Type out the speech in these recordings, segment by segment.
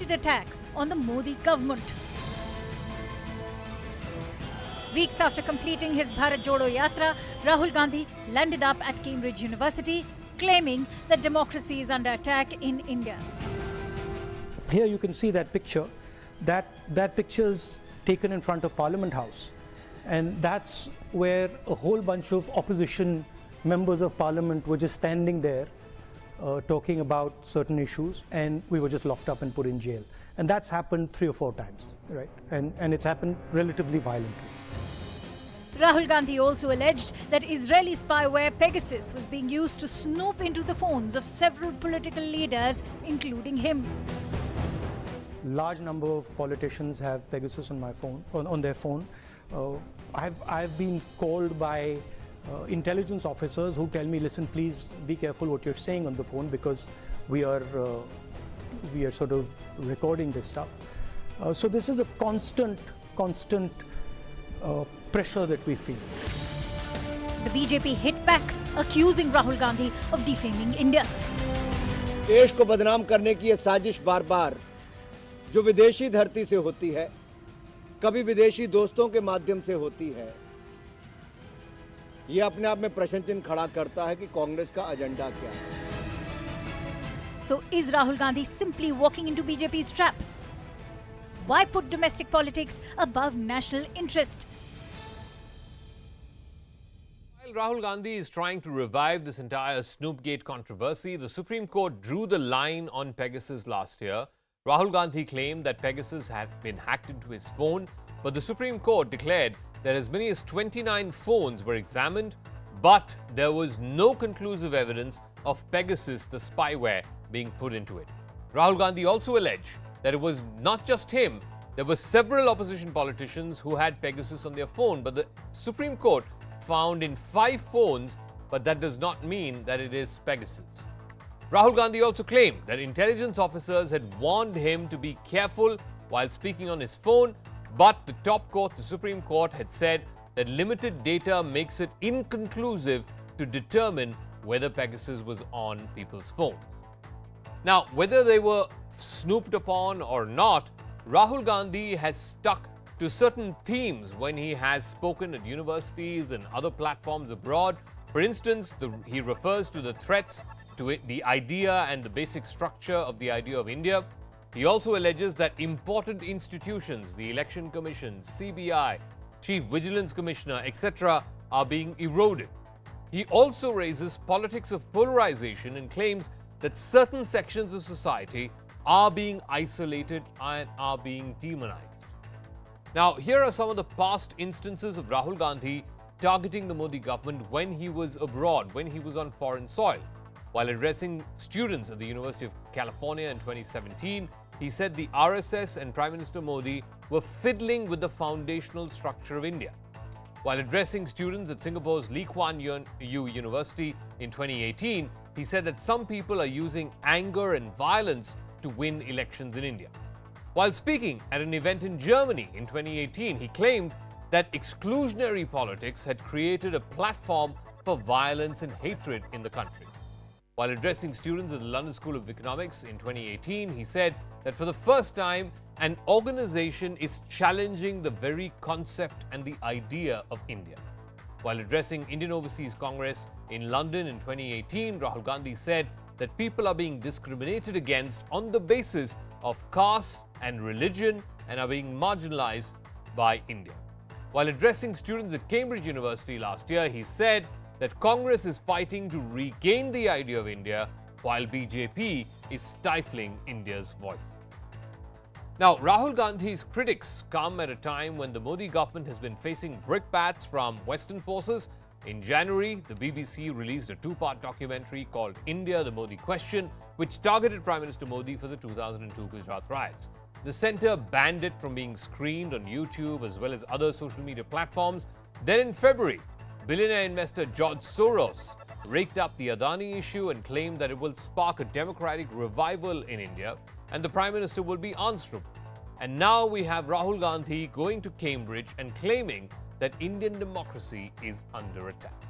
pointed attack on the Modi government. Weeks after completing his Bharat Jodo Yatra, Rahul Gandhi landed up at Cambridge University, claiming that democracy is under attack in India. Here you can see that picture. That picture is taken in front of Parliament House. And that's where a whole bunch of opposition members of Parliament were just standing there talking about certain issues, and we were just locked up and put in jail. And that's happened 3 or 4 times, right? And it's happened relatively violently. Rahul Gandhi also alleged that Israeli spyware Pegasus was being used to snoop into the phones of several political leaders, including him. Large number of politicians have Pegasus on my phone, on their phone. I've been called by intelligence officers who tell me, listen, please be careful what you're saying on the phone, because we are sort of recording this stuff. So this is a constant pressure that we feel. The BJP hit back, accusing Rahul Gandhi of defaming India. देश को बदनाम करने की ये साजिश बार-बार जो विदेशी धरती से होती है, कभी विदेशी दोस्तों के माध्यम से होती है, ये अपने आप में प्रश्न चिन्ह खड़ा करता है कि कांग्रेस का एजेंडा क्या है. So is Rahul Gandhi simply walking into BJP's trap? Why put domestic politics above national interest? While Rahul Gandhi is trying to revive this entire Snoopgate controversy, the Supreme Court drew the line on Pegasus last year. Rahul Gandhi claimed that Pegasus had been hacked into his phone, but the Supreme Court declared that as many as 29 phones were examined, but there was no conclusive evidence of Pegasus, the spyware, being put into it. Rahul Gandhi also alleged that it was not just him. There were several opposition politicians who had Pegasus on their phone, but the Supreme Court found in 5 phones, but that does not mean that it is Pegasus. Rahul Gandhi also claimed that intelligence officers had warned him to be careful while speaking on his phone, but the top court, the Supreme Court, had said that limited data makes it inconclusive to determine whether Pegasus was on people's phones. Now, whether they were snooped upon or not, Rahul Gandhi has stuck to certain themes when he has spoken at universities and other platforms abroad. For instance, he refers to the threats to it, the idea and the basic structure of the idea of India. He also alleges that important institutions, the Election Commission, CBI, Chief Vigilance Commissioner, etc., are being eroded. He also raises politics of polarization and claims that certain sections of society are being isolated and are being demonized. Now, here are some of the past instances of Rahul Gandhi targeting the Modi government when he was abroad, when he was on foreign soil. While addressing students at the University of California in 2017, he said the RSS and Prime Minister Modi were fiddling with the foundational structure of India. While addressing students at Singapore's Lee Kuan Yew University in 2018, he said that some people are using anger and violence to win elections in India. While speaking at an event in Germany in 2018, he claimed that exclusionary politics had created a platform for violence and hatred in the country. While addressing students at the London School of Economics in 2018, he said that for the first time, an organization is challenging the very concept and the idea of India. While addressing Indian Overseas Congress in London in 2018, Rahul Gandhi said that people are being discriminated against on the basis of caste and religion and are being marginalized by India. While addressing students at Cambridge University last year, he said that Congress is fighting to regain the idea of India while BJP is stifling India's voice. Now, Rahul Gandhi's critics come at a time when the Modi government has been facing brickbats from Western forces. In January, the BBC released a 2-part documentary called India, the Modi Question, which targeted Prime Minister Modi for the 2002 Gujarat riots. The centre banned it from being screened on YouTube as well as other social media platforms. Then in February, billionaire investor George Soros raked up the Adani issue and claimed that it will spark a democratic revival in India and the Prime Minister will be answerable. And now we have Rahul Gandhi going to Cambridge and claiming that Indian democracy is under attack.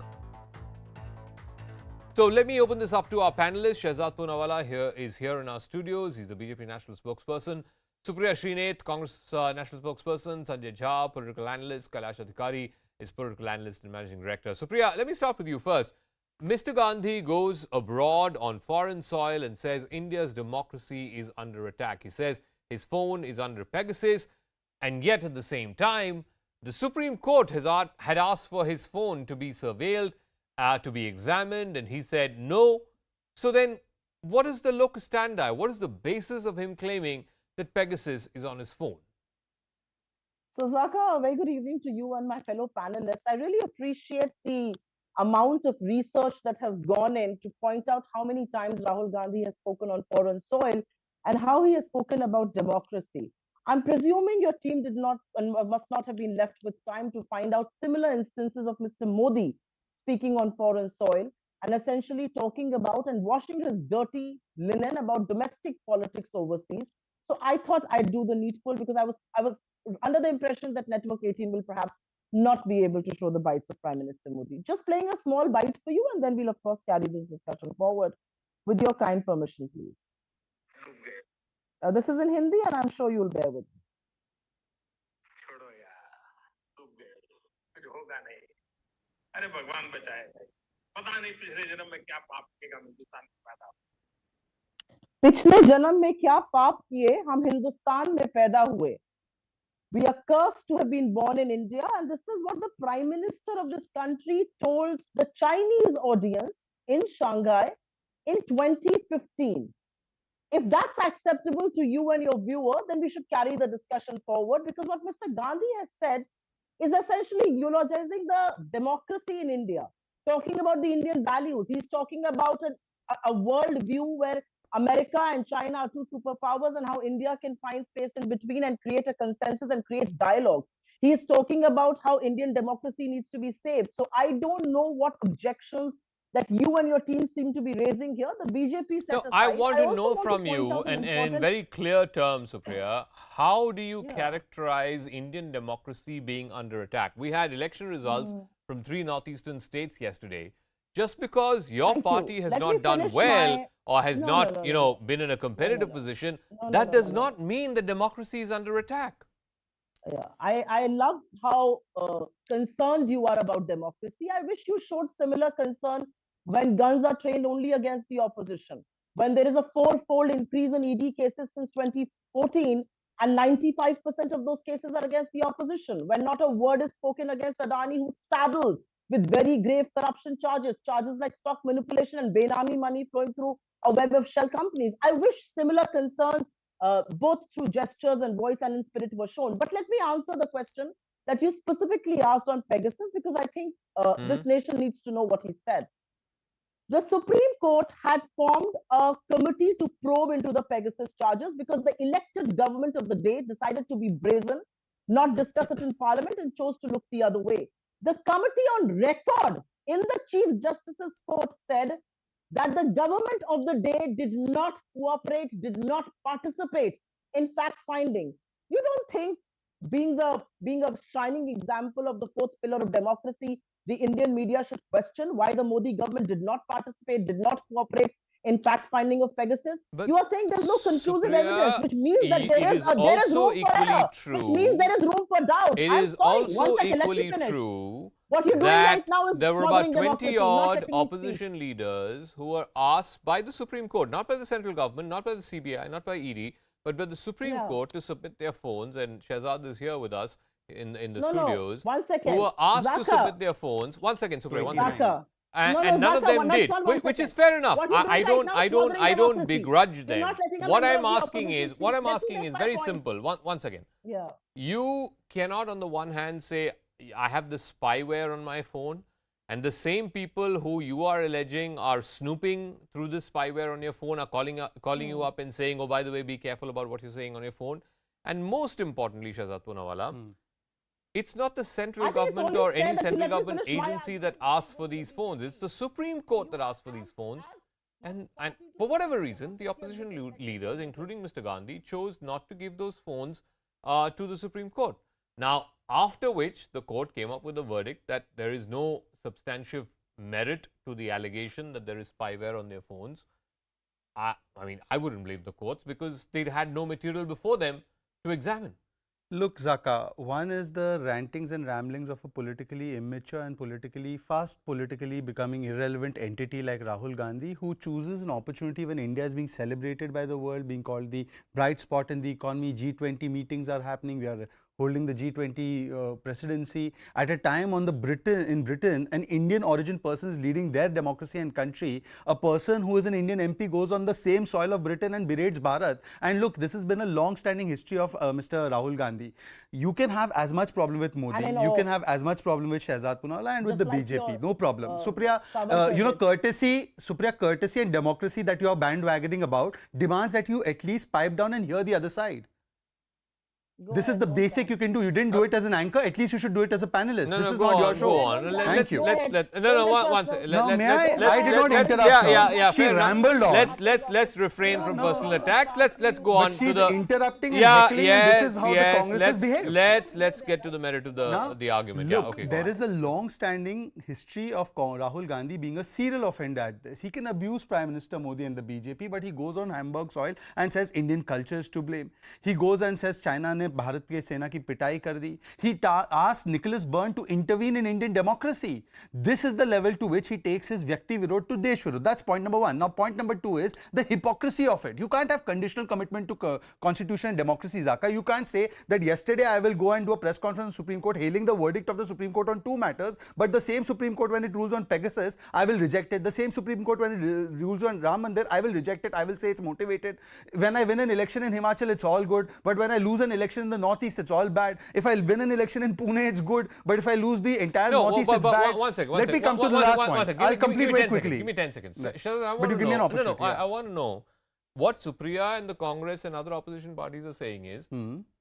So let me open this up to our panelists. Shehzad Poonawalla is here in our studios. He's the BJP national spokesperson. Supriya Srinath, Congress national spokesperson. Sanjay Jha, political analyst. Kailash Adhikari is political analyst and managing director. Supriya, let me start with you first. Mr. Gandhi goes abroad on foreign soil and says India's democracy is under attack. He says his phone is under Pegasus, and yet at the same time, the Supreme Court had asked for his phone to be surveilled, to be examined, and he said no. So then, what is the locus standi? What is the basis of him claiming that Pegasus is on his phone? So, Zaka, a very good evening to you and my fellow panelists. I really appreciate the amount of research that has gone in to point out how many times Rahul Gandhi has spoken on foreign soil and how he has spoken about democracy. I'm presuming your team did not and must not have been left with time to find out similar instances of Mr. Modi speaking on foreign soil and essentially talking about and washing his dirty linen about domestic politics overseas. So I thought I'd do the needful because I was under the impression that Network 18 will perhaps not be able to show the bites of Prime Minister Modi. Just playing a small bite for you, and then we'll of course carry this discussion forward. With your kind permission, please. This is in Hindi, and I'm sure you'll bear with me. अरे भगवान बचाए पता नहीं पिछले जन्म में क्या पाप किया हिंदुस्तान में पैदा पिछले जन्म में क्या पाप किए हम हिंदुस्तान में पैदा हुए. We are cursed to have been born in India, and this is what the Prime Minister of this country told the Chinese audience in Shanghai in 2015. If that's acceptable to you and your viewer, then we should carry the discussion forward, because what Mr. Gandhi has said is essentially eulogizing the democracy in India, talking about the Indian values. He's talking about a world view where America and China are two superpowers and how India can find space in between and create a consensus and create dialogue. He is talking about how Indian democracy needs to be saved. So I don't know what objections that you and your team seem to be raising here. The BJP set aside. I want to know from you, and in very clear terms, Supriya, how do you characterize Indian democracy being under attack? We had election results from 3 northeastern states yesterday. Just because your party has not done well or has not, been in a competitive position, that does not mean that democracy is under attack. Yeah, I love how concerned you are about democracy. I wish you showed similar concern when guns are trained only against the opposition, when there is a 4-fold increase in ED cases since 2014, and 95% of those cases are against the opposition, when not a word is spoken against Adani, who's saddled with very grave corruption charges like stock manipulation and Benami money flowing through a web of shell companies. I wish similar concerns, both through gestures and voice and in spirit, were shown. But let me answer the question that you specifically asked on Pegasus, because I think this nation needs to know what he said. The Supreme Court had formed a committee to probe into the Pegasus charges because the elected government of the day decided to be brazen, not discuss it in Parliament, and chose to look the other way. The committee on record in the Chief Justice's court said that the government of the day did not cooperate, did not participate in fact-finding. You don't think, being a shining example of the fourth pillar of democracy, the Indian media should question why the Modi government did not participate, did not cooperate in fact-finding of Pegasus? But you are saying there's no conclusive evidence, which means that there is room for error, which means there is room for doubt. It is also equally true what you're doing right now is there were about 20-odd opposition leaders who were asked by the Supreme Court, not by the central government, not by the CBI, not by ED, but by the Supreme Court, to submit their phones. And Shehzad is here with us in the studios. 1 second. Who were asked to submit their phones. 1 second, Supriya, 1 second. And none of them did, which is fair enough. I don't begrudge them. What I'm asking is very simple. One second. Yeah. You cannot on the one hand say, I have the spyware on my phone, and the same people who you are alleging are snooping through this spyware on your phone are calling you up and saying, oh, by the way, be careful about what you're saying on your phone. And most importantly, Shehzad Poonawalla, it's not the central government or any central government agency that asks for these phones. It's the Supreme Court that asks for these phones. And for whatever reason, the opposition leaders, including Mr. Gandhi, chose not to give those phones to the Supreme Court. Now, after which the court came up with a verdict that there is no substantive merit to the allegation that there is spyware on their phones, I mean, I wouldn't blame the courts because they had no material before them to examine. Look, Zaka, one is the rantings and ramblings of a politically immature and politically becoming irrelevant entity like Rahul Gandhi, who chooses an opportunity when India is being celebrated by the world, being called the bright spot in the economy. G20 meetings are happening. We are holding the G20 presidency at a time in Britain, an Indian origin person is leading their democracy and country. A person who is an Indian MP goes on the same soil of Britain and berates Bharat. And look, this has been a long-standing history of Mr. Rahul Gandhi. You can have as much problem with Modi, you can have as much problem with Shehzad Punawala and with the BJP, no problem. Supriya, courtesy and democracy that you are bandwagoning about demands that you at least pipe down and hear the other side. This is the basic you can do. You didn't do it as an anchor. At least you should do it as a panelist. No, this no, is go not on, your show. Go on. Thank you. One second. No, may I did not interrupt her. She rambled on. Let's refrain from personal attacks. Let's go on she's to the interrupting and heckling, and this is how the Congress has behaved. Let's get to the merit of the argument. Look, okay, there is a long-standing history of Rahul Gandhi being a serial offender at this. He can abuse Prime Minister Modi and the BJP, but he goes on Hamburg soil and says Indian culture is to blame. He goes and says China ne Bharat ke Sena की पिटाई कर दी. He asked Nicholas Byrne to intervene in Indian democracy. This is the level to which he takes his Vyakti Virod to Desh Virod. That's point number one. Now, point number two is the hypocrisy of it. You can't have conditional commitment to constitution and democracy, Zaka. You can't say that yesterday I will go and do a press conference in the Supreme Court hailing the verdict of the Supreme Court on two matters, but the same Supreme Court, when it rules on Pegasus, I will reject it. The same Supreme Court, when it rules on Ram Mandir, I will reject it. I will say it's motivated. When I win an election in Himachal, it's all good, but when I lose an election in the Northeast, it's all bad. If I win an election in Pune, it's good, but if I lose the entire Northeast, it's bad. One second. Let me come to the last point. I'll complete very quickly. Give me 10 seconds. But you give me an opportunity. I want to know what Supriya and the Congress and other opposition parties are saying is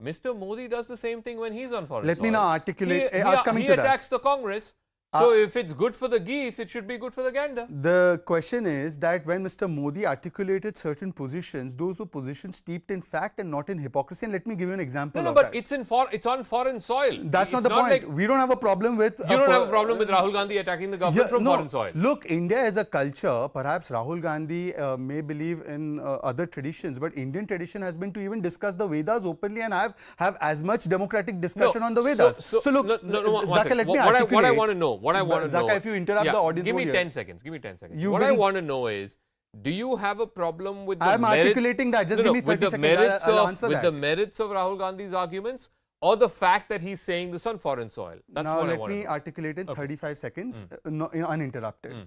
Mr. Modi does the same thing when he's on foreign soil. Let me now articulate. He attacks the Congress. So if it's good for the geese, it should be good for the gander. The question is that when Mr. Modi articulated certain positions, those were positions steeped in fact and not in hypocrisy. And let me give you an example of but that. it's on foreign soil. That's not the point. Like, we don't have a problem with... You don't have a problem with Rahul Gandhi attacking the government from foreign soil. Look, India is a culture. Perhaps Rahul Gandhi may believe in other traditions, but Indian tradition has been to even discuss the Vedas openly and have as much democratic discussion on the Vedas. So look, Zaka, let me articulate. What I want to know, Zaka, if you interrupt the audience, give me 10 seconds. What I want to know is, do you have a problem with the I'm articulating that. Just give me 30 seconds. I'll answer that. With the merits of Rahul Gandhi's arguments, or the fact that he's saying this on foreign soil? That's now what I let want me to know. articulate in 35 seconds, uninterrupted.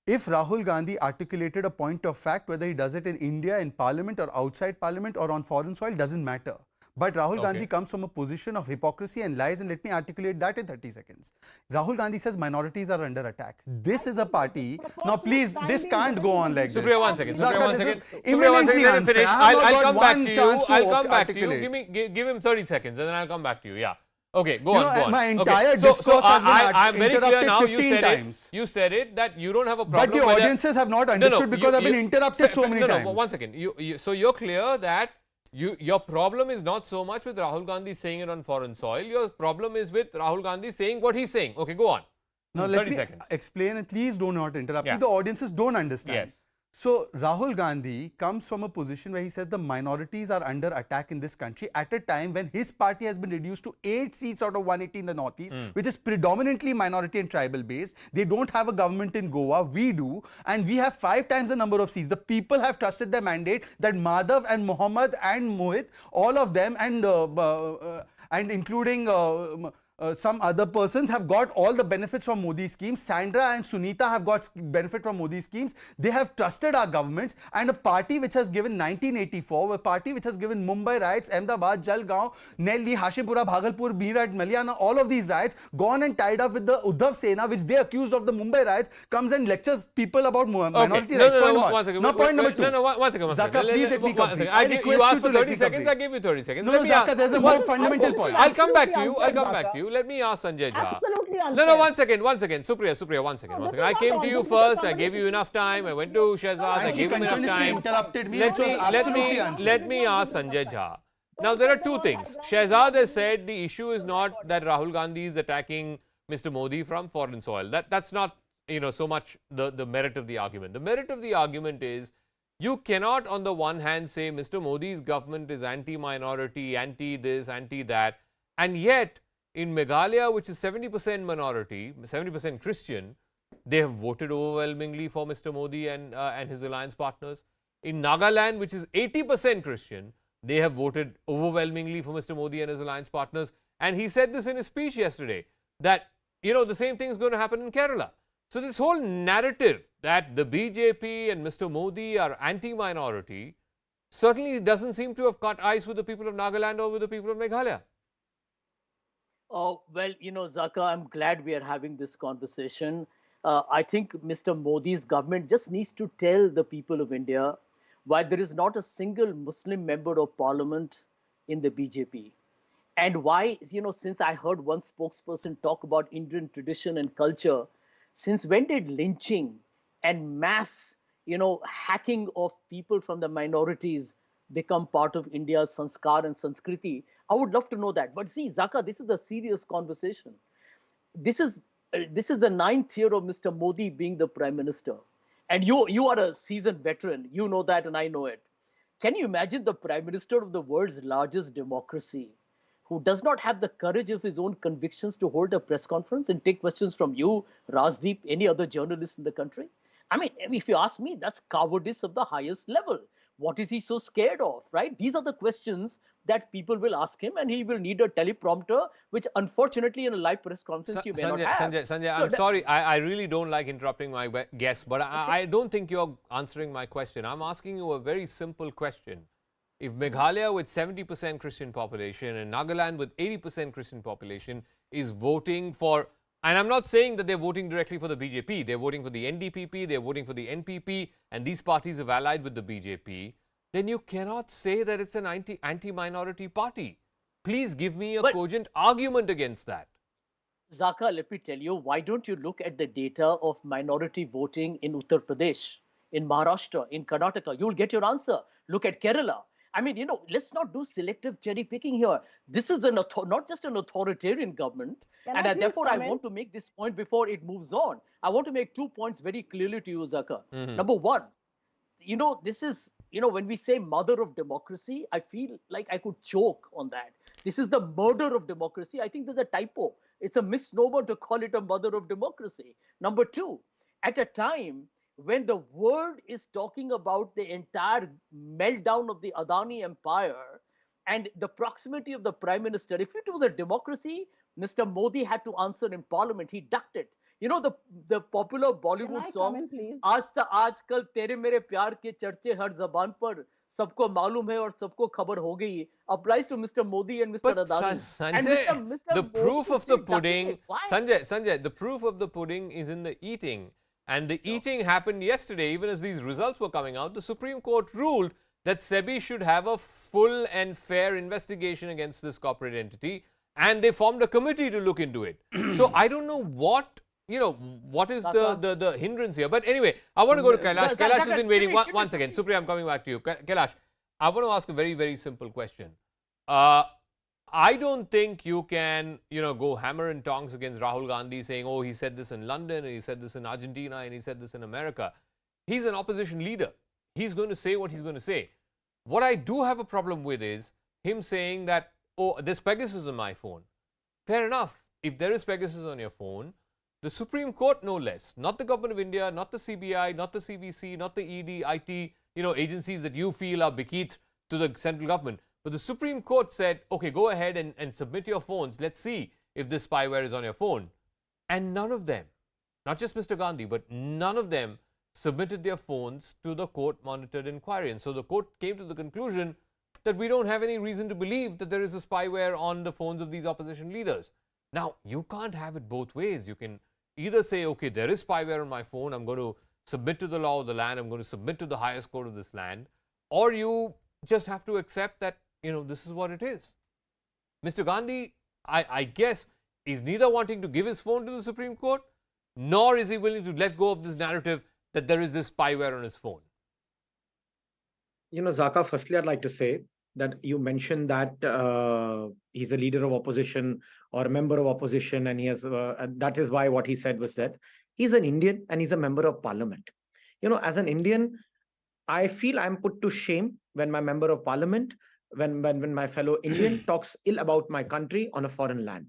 If Rahul Gandhi articulated a point of fact, whether he does it in India, in Parliament, or outside Parliament, or on foreign soil, doesn't matter. But Rahul Gandhi comes from a position of hypocrisy and lies, and let me articulate that in 30 seconds. Rahul Gandhi says minorities are under attack. This is a party. Now, please, this can't go on like this. Supriya, one second. Imminently unfair. I'll come back to you. I'll come back to you. Give him 30 seconds, and then I'll come back to you. Yeah. Okay, go on. My entire discourse has been I'm very clear now. 15 times. You said it that you don't have a problem. But the audiences have not understood because I've been interrupted so many times. No, 1 second. So you're clear that your problem is not so much with Rahul Gandhi saying it on foreign soil. Your problem is with Rahul Gandhi saying what he's saying. Okay, go on. Now let me explain, and please do not interrupt me. The audiences don't understand. Yes. So Rahul Gandhi comes from a position where he says the minorities are under attack in this country at a time when his party has been reduced to 8 seats out of 180 in the Northeast, which is predominantly minority and tribal based. They don't have a government in Goa. We do. And we have 5 times the number of seats. The people have trusted their mandate that Madhav and Mohammed and Mohit, all of them, and including some other persons have got all the benefits from Modi schemes. Sandra and Sunita have got benefit from Modi schemes. They have trusted our governments, and a party which has given 1984, a party which has given Mumbai riots, Ahmedabad, Jalgaon, Nelli, Hashimpura, Bhagalpur, Meerut, Maliana, all of these riots, gone and tied up with the Uddhav Sena, which they accused of the Mumbai riots, comes and lectures people about minority rights. One second. Now, point number 2. One second. Zaka, please let me complete. You asked for 30 seconds, I gave you 30 seconds. No, Zaka, there's a more fundamental point. I'll come back to you. Let me ask Sanjay Jha. Absolutely unfair. No, 1 second. Supriya, 1 second. I came to you first, I gave you enough time, I went to Shehzad, I gave him enough time. Interrupted me, Let me ask Sanjay Jha. Now, there are two things. Shehzad has said the issue is not that Rahul Gandhi is attacking Mr. Modi from foreign soil. That's not so much the merit of the argument. The merit of the argument is you cannot, on the one hand, say Mr. Modi's government is anti-minority, anti-this, anti-that, and yet in Meghalaya, which is 70% minority, 70% Christian, they have voted overwhelmingly for Mr. Modi and his alliance partners. In Nagaland, which is 80% Christian, they have voted overwhelmingly for Mr. Modi and his alliance partners. And he said this in his speech yesterday, that, the same thing is going to happen in Kerala. So this whole narrative that the BJP and Mr. Modi are anti-minority certainly doesn't seem to have cut ice with the people of Nagaland or with the people of Meghalaya. Oh, well, Zaka, I'm glad we are having this conversation. I think Mr. Modi's government just needs to tell the people of India why there is not a single Muslim member of parliament in the BJP. And why, since I heard one spokesperson talk about Indian tradition and culture, since when did lynching and mass, hacking of people from the minorities become part of India's sanskar and sanskriti? I would love to know that. But see, Zaka, this is a serious conversation. This is the 9th year of Mr. Modi being the prime minister, and you are a seasoned veteran. You know that, and I know it. Can you imagine the prime minister of the world's largest democracy, who does not have the courage of his own convictions to hold a press conference and take questions from you, Rajdeep, any other journalist in the country? I mean, if you ask me, that's cowardice of the highest level. What is he so scared of, right? These are the questions that people will ask him, and he will need a teleprompter, which unfortunately in a live press conference you may not have. Sanjay, I'm sorry. I really don't like interrupting my guests, but I don't think you're answering my question. I'm asking you a very simple question. If Meghalaya with 70% Christian population and Nagaland with 80% Christian population is voting for, and I'm not saying that they're voting directly for the BJP, they're voting for the NDPP, they're voting for the NPP, and these parties have allied with the BJP, then you cannot say that it's an anti-minority party. Please give me a cogent argument against that. Zaka, let me tell you, why don't you look at the data of minority voting in Uttar Pradesh, in Maharashtra, in Karnataka? You'll get your answer. Look at Kerala. I mean, let's not do selective cherry picking here. This is not just an authoritarian government. Therefore, I want to make this point before it moves on. I want to make 2 points very clearly to you, Zaka. Number one, this is, when we say mother of democracy, I feel like I could choke on that. This is the murder of democracy. I think there's a typo. It's a misnomer to call it a mother of democracy. Number two, at a time when the world is talking about the entire meltdown of the Adani empire and the proximity of the prime minister, if it was a democracy, Mr. Modi had to answer in parliament. He ducked it. The popular Bollywood song, आजकल तेरे मेरे प्यार के चर्चे हर जबान पर सबको मालूम है और सबको खबर हो गई, applies to Mr. Modi and Mr. Adani. Sanjay, the proof of the pudding, Sanjay, the proof of the pudding is in the eating. And the eating happened yesterday. Even as these results were coming out, the Supreme Court ruled that SEBI should have a full and fair investigation against this corporate entity, and they formed a committee to look into it. So I don't know what is the hindrance here. But anyway, I want to go to Kailash. Kailash has been waiting. Once again, Supriya, I'm coming back to you. Kailash, I want to ask a very, very simple question. I don't think you can, go hammer and tongs against Rahul Gandhi saying, oh, he said this in London, and he said this in Argentina, and he said this in America. He's an opposition leader. He's going to say what he's going to say. What I do have a problem with is him saying that, oh, there's Pegasus on my phone. Fair enough. If there is Pegasus on your phone, the Supreme Court, no less, not the Government of India, not the CBI, not the CBC, not the ED, IT, agencies that you feel are bequeathed to the central government. But the Supreme Court said, okay, go ahead and submit your phones. Let's see if this spyware is on your phone. And none of them, not just Mr. Gandhi, but none of them submitted their phones to the court-monitored inquiry. And so the court came to the conclusion that we don't have any reason to believe that there is a spyware on the phones of these opposition leaders. Now, you can't have it both ways. You can either say, okay, there is spyware on my phone, I'm going to submit to the law of the land, I'm going to submit to the highest court of this land, or you just have to accept that, this is what it is. Mr. Gandhi, I guess, is neither wanting to give his phone to the Supreme Court, nor is he willing to let go of this narrative that there is this spyware on his phone. Zaka, firstly, I'd like to say that you mentioned that he's a leader of opposition or a member of opposition, and he has that is why what he said was that He's an Indian and he's a member of parliament. You know, as an Indian, I feel I'm put to shame when my member of parliament, when my fellow Indian talks ill about my country on a foreign land.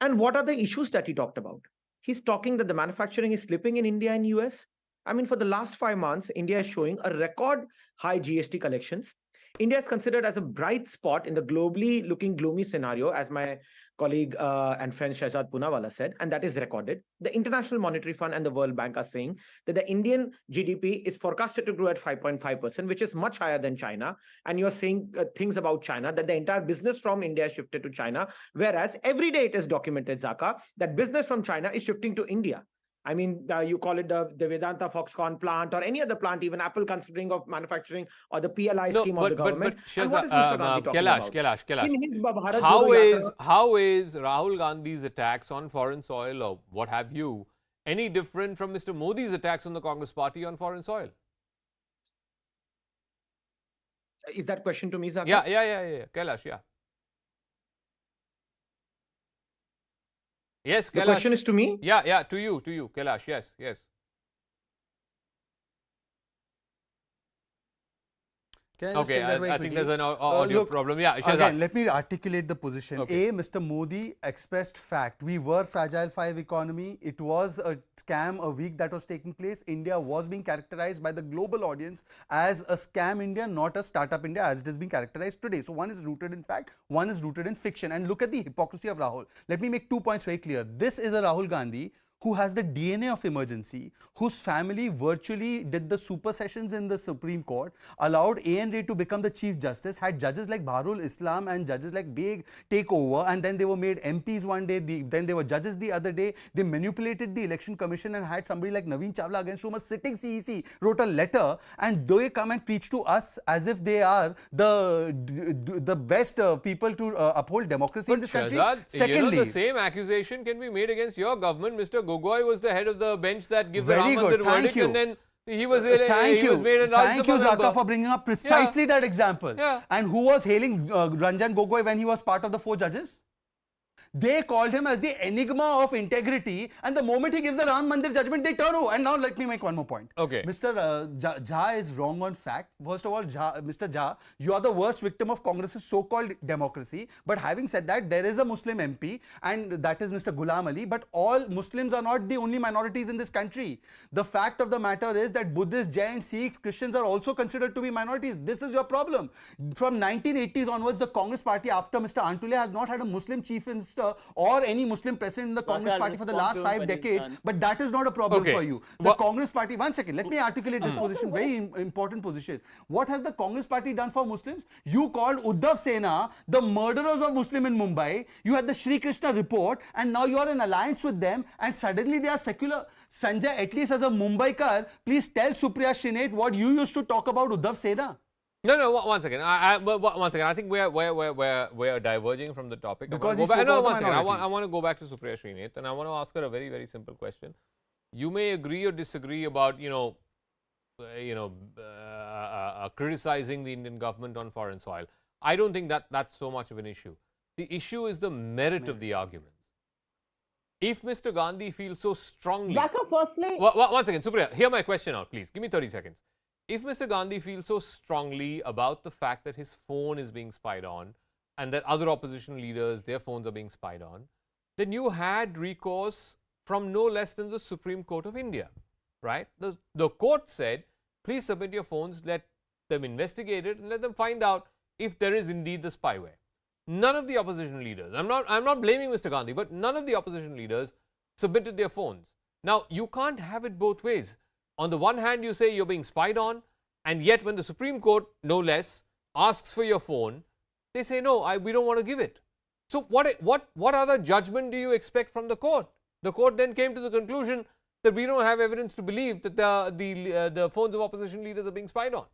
And what are the issues that he talked about? He's talking that the manufacturing is slipping in India and US. I mean, for the last 5 months, India is showing a record high GST collections. India is considered as a bright spot in the globally looking gloomy scenario, as my colleague and friend Shahzad Punawala said, and that is recorded. The International Monetary Fund and the World Bank are saying that the Indian GDP is forecasted to grow at 5.5%, which is much higher than China. And you're saying things about China, that the entire business from India is shifted to China, whereas every day it is documented, Zaka, that business from China is shifting to India. I mean, you call it the Vedanta Foxconn plant or any other plant, even Apple considering of manufacturing or the PLI scheme of the government. And what is Mr. Gandhi talking about? Kailash. In his Bharat Jodo Yatra, How is Rahul Gandhi's attacks on foreign soil or what have you any different from Mr. Modi's attacks on the Congress party on foreign soil? is that question to me, Zaka? Yeah. Kailash, yeah. Yes, Kailash. The question is to me? Yeah, to you, Kailash, yes. Can I just take that very I think quickly? there's an audio Look, problem. Yeah, Shahzad. again, let me articulate the position. Okay. Mr. Modi expressed fact. We were fragile five economy. It was a scam a week that was taking place. India was being characterized by the global audience as a scam India, not a startup India as it is being characterized today. So one is rooted in fact, one is rooted in fiction. And look at the hypocrisy of Rahul. Let me make 2 points very clear. This is a Rahul Gandhi who has the DNA of emergency, whose family virtually did the super sessions in the Supreme Court, allowed A&A to become the Chief Justice, had judges like Baharul Islam and judges like Beg take over, and then they were made MPs one day, then they were judges the other day. They manipulated the Election Commission and had somebody like Naveen Chawla, against whom a sitting CEC wrote a letter, and they come and preach to us as if they are the best people to uphold democracy in this country. Shahzad, Secondly, the same accusation can be made against your government. Mr. Gogoi was the head of the bench that gave the Very Ram good. Mandir Thank verdict, you. and then he was Thank made an Thank you, Rajya Sabha member. Zaka, for bringing up precisely that example. Yeah. And who was hailing Ranjan Gogoi when he was part of the 4 judges? They called him as the enigma of integrity, and the moment he gives the Ram Mandir judgment, they turn over. And now let me make one more point. Okay. Mr. Jha is wrong on fact. First of all, Mr. Jha, you are the worst victim of Congress's so-called democracy. But having said that, there is a Muslim MP, and that is Mr. Ghulam Ali. But all Muslims are not the only minorities in this country. The fact of the matter is that Buddhists, Jains, Sikhs, Christians are also considered to be minorities. This is your problem. From 1980s onwards, the Congress party, after Mr. Antule, has not had a Muslim chief minister or any Muslim president in the Congress party for the last 5 decades, but that is not a problem for you. The Congress party, one second, let me articulate this position, very important position. What has the Congress party done for Muslims? You called Uddhav Sena the murderers of Muslim in Mumbai. You had the Sri Krishna report, and now you are in alliance with them, and suddenly they are secular. Sanjay, at least as a Mumbaikar, please tell Supriya Shrinate what you used to talk about Uddhav Sena. No, one second. One second. I think we're diverging from the topic. Because one second. I minorities. want to go back to Supriya Srinath, and I want to ask her a very, very simple question. You may agree or disagree about criticizing the Indian government on foreign soil. I don't think that's so much of an issue. The issue is the merit of the arguments. If Mr. Gandhi feels so strongly, Zaka, firstly, one second, Supriya, hear my question out, please. Give me 30 seconds. If Mr. Gandhi feels so strongly about the fact that his phone is being spied on and that other opposition leaders, their phones are being spied on, then you had recourse from no less than the Supreme Court of India, right? The court said, please submit your phones, let them investigate it, and let them find out if there is indeed the spyware. None of the opposition leaders, I'm not blaming Mr. Gandhi, but none of the opposition leaders submitted their phones. Now, you can't have it both ways. On the one hand, you say you're being spied on, and yet when the Supreme Court, no less, asks for your phone, they say, no, we don't want to give it. So what other judgment do you expect from the court? The court then came to the conclusion that we don't have evidence to believe that the phones of opposition leaders are being spied on.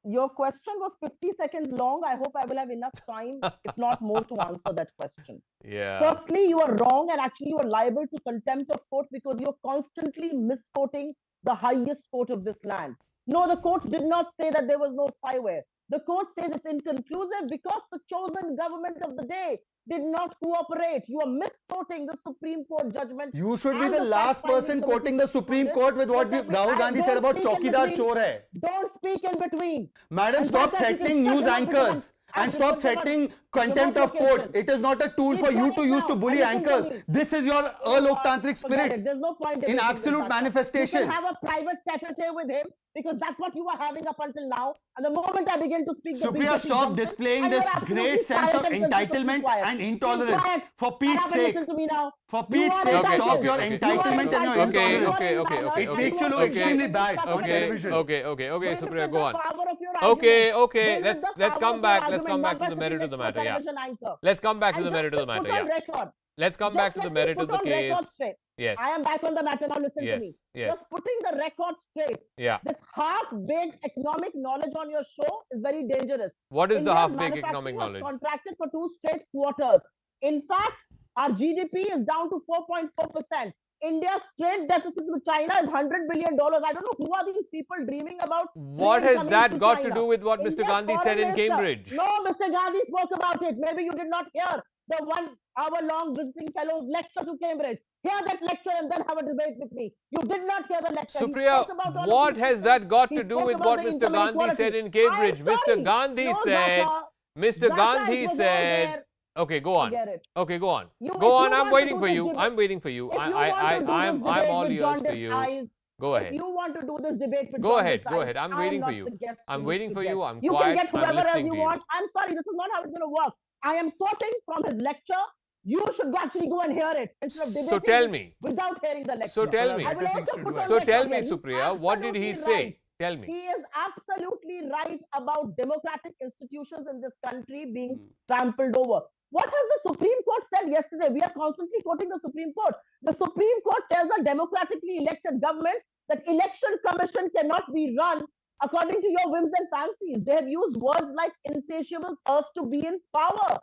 your question was 50 seconds long. I hope I will have enough time, if not more, to answer that question. Yeah. Firstly, you are wrong, and actually you are liable to contempt of court because you're constantly misquoting the highest court of this land. No, the court did not say that there was no spyware. The court says it's inconclusive because the chosen government of the day did not cooperate. You are misquoting the Supreme Court judgment. You should be and the last fact-finding person committee quoting the Supreme Court with what Let me- Rahul Gandhi said don't about speak in Chaukidar between. Chor hai. Don't speak in between. Madam, And stop that's why you can threatening shut news him up because anchors I'm and stop because I'm threatening contempt of court. provocation. It is not a tool Keep for you going to use now, to bully and you can anchors. tell me. This is your Loktantric Forget spirit it. There's no point in debating absolute this matter. manifestation. You can have a private tete-a-tete with him because that's what you were having up until now. And the moment I begin to speak, the Supriya, BJP stop jumps in, displaying and you're this absolutely great sense silent of and entitlement quiet. and Keep intolerance. quiet. For Shut Pete's up and sake. listen to me now. For You Pete's are sake, entitled. stop your You are entitlement and your entitled. intolerance. Okay. It makes you look Okay. extremely bad on Okay, television. okay, Bring Supriya, with go the on. power of your Okay, argument. okay, Bring with the let's power come of your back argument, to not the by merit sitting of the next to matter, a yeah. television anchor. Let's come back to And the just merit of the put matter, on yeah. record. Let's come back to the merit of the Put on case. record straight. Yes. I am back on the matter now. Listen Yes, to me. yes. Just putting the record straight. Yeah. This half-baked economic knowledge on your show is very dangerous. What is the India's half-baked economic manufacturing was knowledge? contracted for 2 straight quarters. In fact, our GDP is down to 4.4%. India's trade deficit with China is $100 billion. I don't know who are these people dreaming about. What trade has coming that to got to China. do with what Mr. India's Gandhi said foreign in minister- Cambridge? No, Mr. Gandhi spoke about it. Maybe you did not hear the 1 hour-long visiting fellow's lecture to Cambridge. Hear that lecture and then have a debate with me. You did not hear the lecture. He Supriya, spoke about all of what these has things. that got He to do spoke with about what the Mr. income Gandhi inequality. said in I am Cambridge? Mr. sorry. Gandhi No, said, Zaka. Mr. Zaka, Gandhi it was all said, there. okay, go on. Forget it. Okay, go on. You- Go if on, you I'm want to waiting do for this you. debate- I'm waiting for you. If you want to do I'm this debate all with ears for jaundiced you. eyes, Go if ahead. you want to do this debate with Go ahead, jaundiced go eyes, ahead. I'm I am waiting for not you. the guest I'm you waiting need for to you. get. I'm You quiet. can get I'm whoever else listening you to you. want. I'm sorry, this is not how it's going to work. I am quoting from his lecture. You should actually go and hear it instead of debating So tell it me. without hearing the lecture. So tell me. I will also put on So record tell me, here, he's Supriya, what did he absolutely say? right. Tell me. He is absolutely right about democratic institutions in this country being trampled over. What has the Supreme Court said yesterday? We are constantly quoting the Supreme Court. The Supreme Court tells a democratically elected government that election commission cannot be run according to your whims and fancies. They have used words like insatiable thirst to be in power.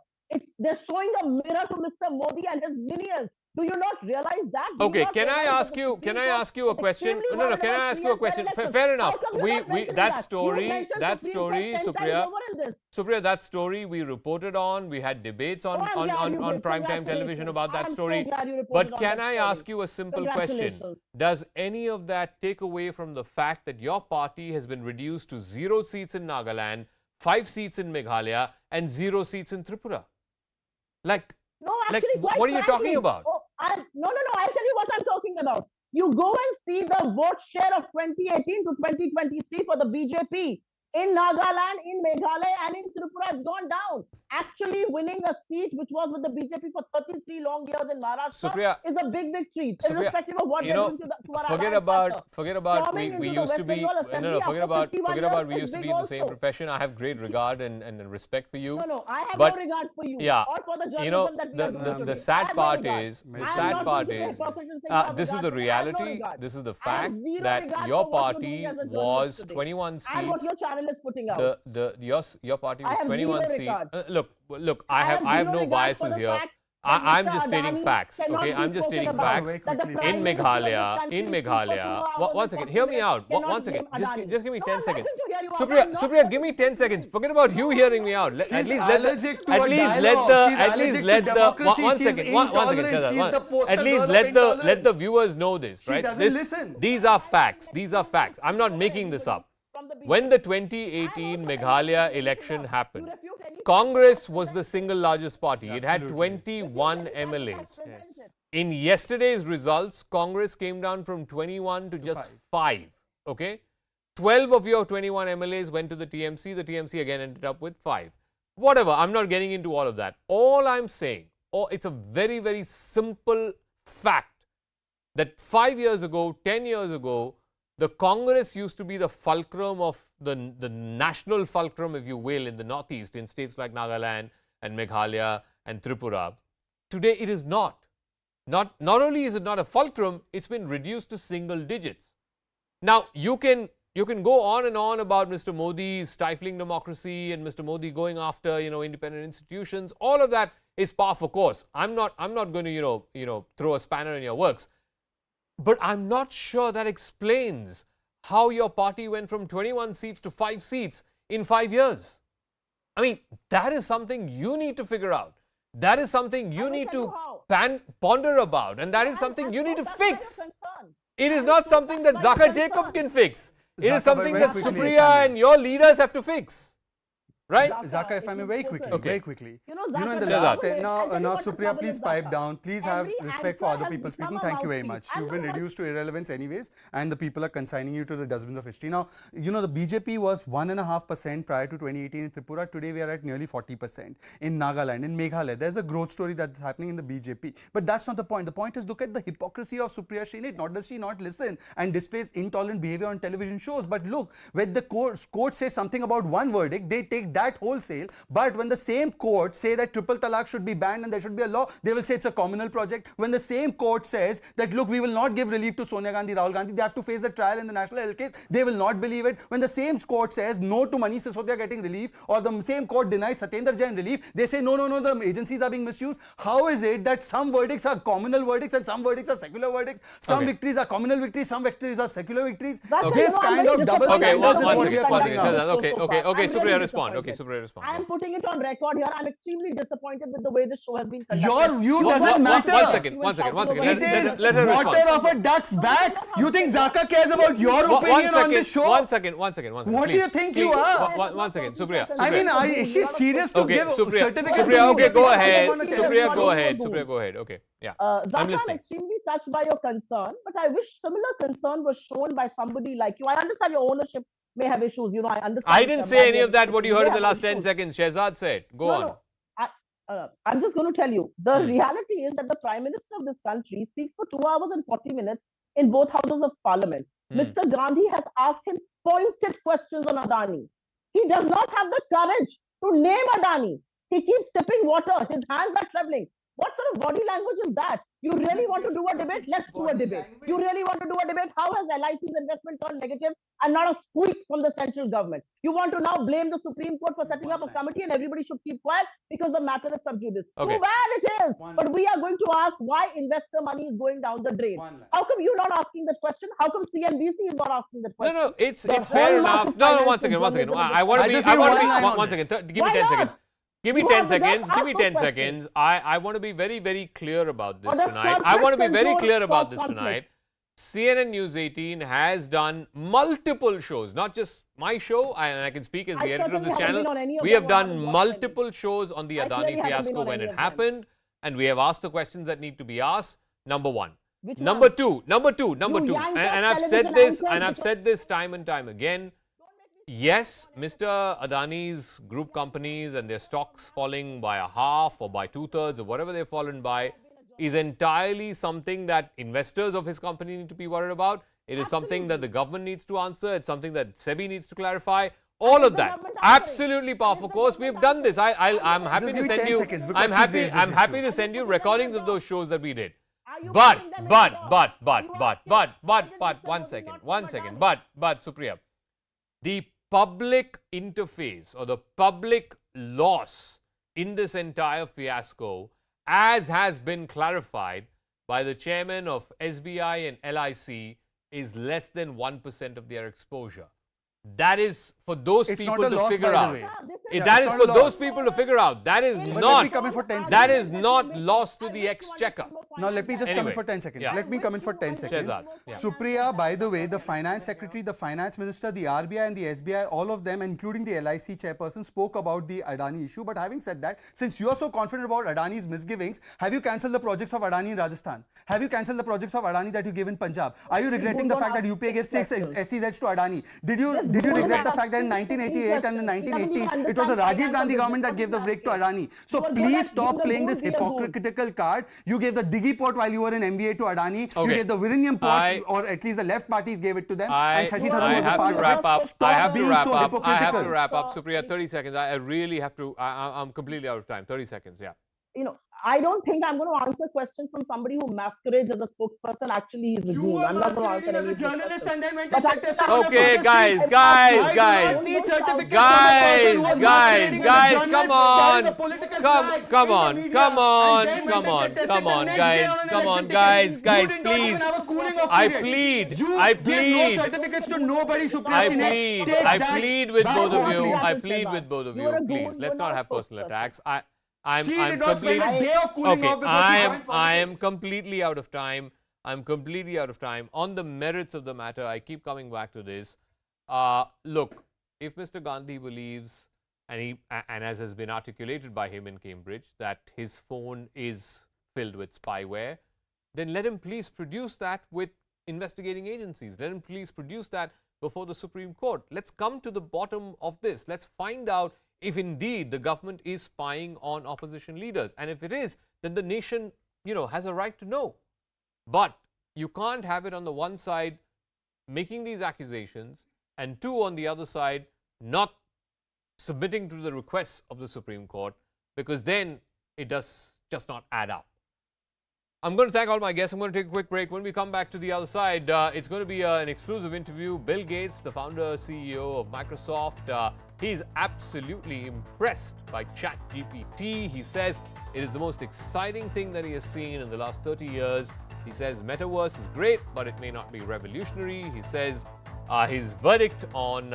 They're showing a mirror to Mr. Modi and his minions. Do you not realize that? Do you Okay, not can I realize that ask the you? Supreme Can I Court ask you a is question? extremely No, worried can I about ask you a free and fair question? elections? Fair How enough. come you're not mentioning That You story, mentioned that Supreme story, Court 10 times Supriya, over in this. Supriya, that story we reported on. We had debates on Oh, I'm glad you on did. primetime television about that I'm so story. glad you reported But on can that I story. ask you a simple question? Congratulations. Does any of that take away from the fact that your party has been reduced to 0 seats in Nagaland, 5 seats in Meghalaya, and 0 seats in Tripura? Like, No, actually, quite what are you talking frankly, about? No, I'll tell you what I'm talking about. You go and see the vote share of 2018 to 2023 for the BJP in Nagaland, in Meghalaya, and in Tripura. It's gone down. Actually winning a seat which was with the BJP for 33 long years in Maharashtra Supriya, is a big victory, Supriya, irrespective of what you they're know, doing to our forget alliance about partner. Storming we into the used to West be Bengal Assembly forget after 51 about we years used to is be big in the same also. profession. I have great regard and respect for you. No, I have But, no regard for you yeah, or for the journalism you know, that we are doing the today. sad I have no part regard. is I am not going to be a hypocrite and say you have this is regard the for me. I have no reality. regard. This is the I have fact zero that regard your for what you're party doing as a journalist was today. 21 And what seats. your channel is putting out. Your party I was have 21 zero seats. regard. Look, I have zero no regard for biases the here. fact that I'm Mr. just stating Adani facts. cannot Okay, be I'm just spoken stating about. facts. That the In Prime In Minister of this Meghalaya, country in speaks for 2 Meghalaya. hours One and second, 40 hear me minutes, out. cannot One second, blame Adani. just give me No, 10 I'm not seconds. going to hear you out. I'm not Supriya, going give me to 10 listen. seconds. Forget about you hearing me out. She's At least allergic to a dialogue. She's one allergic to second, democracy. one She's second, intolerant. Shazad, She's the poster at least girl of let the intolerance. viewers know this, She right? doesn't listen. These are facts. These are facts. I'm not making this up. When the 2018 Meghalaya election happened, Congress was the single largest party. It had 21 MLAs. In yesterday's results, Congress came down from 21 to just 5. Okay? 12 of your 21 MLAs went to the TMC. The TMC again ended up with 5. Whatever, I'm not getting into all of that. All I'm saying, it's a very, very simple fact that 5 years ago, 10 years ago, the Congress used to be the fulcrum of the national fulcrum, if you will, in the Northeast, in states like Nagaland and Meghalaya and Tripura. Today, it is not. Not only is it not a fulcrum, it's been reduced to single digits. Now, you can go on and on about Mr. Modi stifling democracy and Mr. Modi going after, independent institutions. All of that is par for course. I'm not going to, throw a spanner in your works. But I'm not sure that explains how your party went from 21 seats to 5 seats in 5 years. I mean, that is something you need to figure out. That is something you need to ponder about, and that is something you need to fix. It is not something that Zaka Jacob can fix. It is something that Supriya and your leaders have to fix. Right? Zaka, if I may, very quickly, Okay. very quickly. You know, in the Zaka, last I'll now, tell you what the Supriya, trouble please is, pipe Zaka. down. Please have Every respect for answer other has people speaking. become a Thank you very mouthpiece. much. You've been reduced to irrelevance anyways, and the people are consigning you to the dustbins of history. Now, you know, the BJP was 1.5% prior to 2018 in Tripura. Today, we are at nearly 40%. In Nagaland, in Meghalaya, there's a growth story that's happening in the BJP. But that's not the point. The point is, look at the hypocrisy of Supriya Srinit. Not does she not listen and displays intolerant behavior on television shows, but look, when the court says something about one verdict, they take that wholesale. But when the same court say that triple talaq should be banned and there should be a law, they will say it's a communal project. When the same court says that, look, we will not give relief to Sonia Gandhi, Rahul Gandhi, they have to face the trial in the national health case, they will not believe it. When the same court says no to Manish Sisodia getting relief, or the same court denies Satyendra Jain relief, they say no, the agencies are being misused. How is it that some verdicts are communal verdicts and some verdicts are secular verdicts? Some victories are communal victories, some victories are secular victories. This kind of double standards is what we are calling out. Okay, Supriya, respond. Okay, Supriya, respond. I am putting it on record here. I'm extremely disappointed with the way the show has been conducted. Your view doesn't matter. One second. It is Let her respond. water off a duck's back. You think Zaka cares about your opinion on this show? One second. What Please, do you think you are? One second, Supriya. I mean, is she serious to give certificates? Supriya, okay, go ahead. Supriya, Supriya, go ahead. Okay, yeah. Zaka, I'm I'm listening. extremely touched by your concern, but I wish similar concern was shown by somebody like you. I understand your ownership may have issues. You know, I understand. I didn't say any of that. What you heard in the may have last 10 issues. seconds, Shehzad said. Go on. No. I'm just going to tell you, the reality is that the Prime Minister of this country speaks for 2 hours and 40 minutes in both houses of Parliament. Mr. Gandhi has asked him pointed questions on Adani. He does not have the courage to name Adani. He keeps sipping water. His hands are trembling. What sort of body language is that? You really want to do a debate? Let's do a debate. You really want to do a debate? How has LIC's investment turned negative and not a squeak from the central government? You want to now blame the Supreme Court for setting up a committee and everybody should keep quiet because the matter is sub judice. Okay. Too bad it is. But we are going to ask why investor money is going down the drain. How come you're not asking that question? How come CNBC is not asking that question? No, it's fair enough. No, one second. I want to be, one second. Give me 10 seconds. Give me 10 seconds. Give me 10 seconds. I want to be very, very clear about this tonight. I want to be very clear about this tonight. CNN News 18 has done multiple shows, not just my show, and I can speak as the editor of this channel. We have done multiple shows on the Adani fiasco when it happened, and we have asked the questions that need to be asked. Number one. Number two. And I've said this time and time again. Yes, Mr. Adani's group companies and their stocks falling by a half or by 2/3 or whatever they've fallen by is entirely something that investors of his company need to be worried about. It is something that the government needs to answer. It's something that SEBI needs to clarify. All of that. Absolutely powerful. Of course, we've done this. I'm happy to send you. I'm happy to send you recordings of those shows that we did. But, one second. But, Supriya, the public interface or the public loss in this entire fiasco, as has been clarified by the chairman of SBI and LIC, is less than 1% of their exposure. That is for those people to figure out. That is for those people to figure out. That is not lost to the exchequer. Now let me just come in for 10 seconds. Let me come in for 10 seconds. Supriya, by the way, the finance secretary, the finance minister, the RBI and the SBI, all of them, including the LIC chairperson, spoke about the Adani issue. But having said that, since you are so confident about Adani's misgivings, have you cancelled the projects of Adani in Rajasthan? Have you cancelled the projects of Adani that you gave in Punjab? Are you regretting the fact that UPA gave 6 SEZs to Adani? Did you regret the fact that in 1988 and the 1980s, it was the Rajiv Gandhi government that gave the break to Adani? So please stop playing this hypocritical card. You gave the Diggy port while you were in MBA to Adani. You gave the Virinium port, or at least the left parties gave it to them. And Shashi Tharoor was a part of it. Stop being so hypocritical. I have to wrap up. Supriya, 30 seconds. I really have to. I'm completely out of time. 30 seconds, yeah. You know, I don't think I'm going to answer questions from somebody who masquerades as a spokesperson. Actually, is you I'm not going to answer any journalist and then went Okay, guys, come on, guys, please. I plead with both of you. Please, let's not have personal attacks. She did not spend a day of cooling off before she joined politics. I am completely out of time. I'm completely out of time. On the merits of the matter, I keep coming back to this. Look, if Mr. Gandhi believes, and as has been articulated by him in Cambridge, that his phone is filled with spyware, then let him please produce that with investigating agencies. Let him please produce that before the Supreme Court. Let's come to the bottom of this. Let's find out if indeed the government is spying on opposition leaders. And if it is, then the nation, has a right to know. But you can't have it on the one side making these accusations and two on the other side not submitting to the requests of the Supreme Court, because then it does just not add up. I'm going to thank all my guests. I'm going to take a quick break. When we come back to the other side, it's going to be an exclusive interview. Bill Gates, the founder, CEO of Microsoft, he's absolutely impressed by ChatGPT. He says it is the most exciting thing that he has seen in the last 30 years. He says metaverse is great, but it may not be revolutionary. He says his verdict on